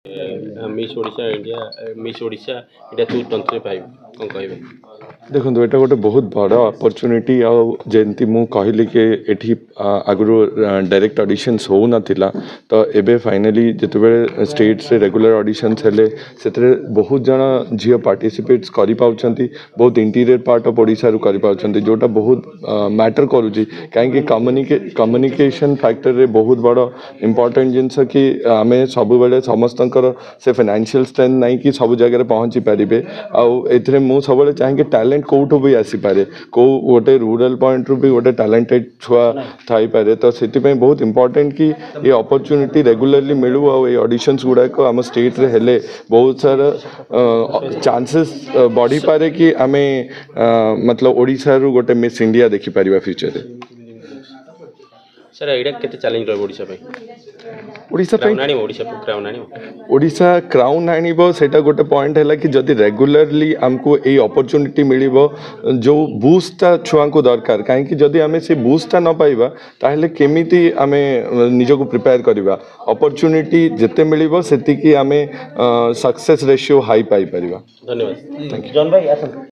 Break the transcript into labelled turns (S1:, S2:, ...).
S1: Miss Odisha India miss Odisha India 2025 कौन कहबे?
S2: देखो ये गोटे बहुत बड़ अपॉर्चुनिटी आमती मु कहली कि एठी आगु डायरेक्ट ऑडिशंस हो नाथिला तो एबे फाइनली जिते स्टेट से रेगुलर ऑडिशंस हेले से बहुत जन झील पार्टिसिपेट्स करि पाउछंती बहुत इंटीरियर पार्ट ऑफ ओडिशा रु करि पाउछंती जोटा बहुत मैटर करूची कहीं कम्युनिकेशन फैक्टर रे बहुत बड़ इंपोर्टेंट जिनस कि आमे सब बेले समस्तंकर से फाइनेंशियल स्ट्रेंथ नहीं कि सब जगह पहुंची पारे आउ मु सब चाहे टैलेंट कौटू भी आसीपे कौ गोटे रूरल पॉइंट रू भी गोटे टैलेंटेड छुआ थाई पारे तो से बहुत इंपोर्टेंट कि ये अपॉर्चुनिटी रेगुलरली मिलू ऑडिशंस गुड़ाक आम स्टेट रे हेले बहुत सारा चांसेस बढ़ी पारे कि आमे मतलब ओडिशा रु गोटे मिस इंडिया देखि पारिबा फ्यूचर रे।
S1: सर एडा केते चैलेंज रह ओडिशा पे
S2: ओडिशा क्राउन आनिबो सेटा गोटे पॉइंट है कि जदि रेगुलरली आमको ए अपॉर्चुनिटी मिलिबो जो बूस्टा छुआ को दरकार कहीं जदि आमे से बूस्टा न पाइबा ताहले केमिति आमे निजको प्रिपेयर करिबा अपॉर्चुनिटी जेते मिलिबो सेति कि आमे सक्सेस रेशियो हाई पाई परिबा।
S1: धन्यवाद।
S2: Thank you.
S1: जॉन भाई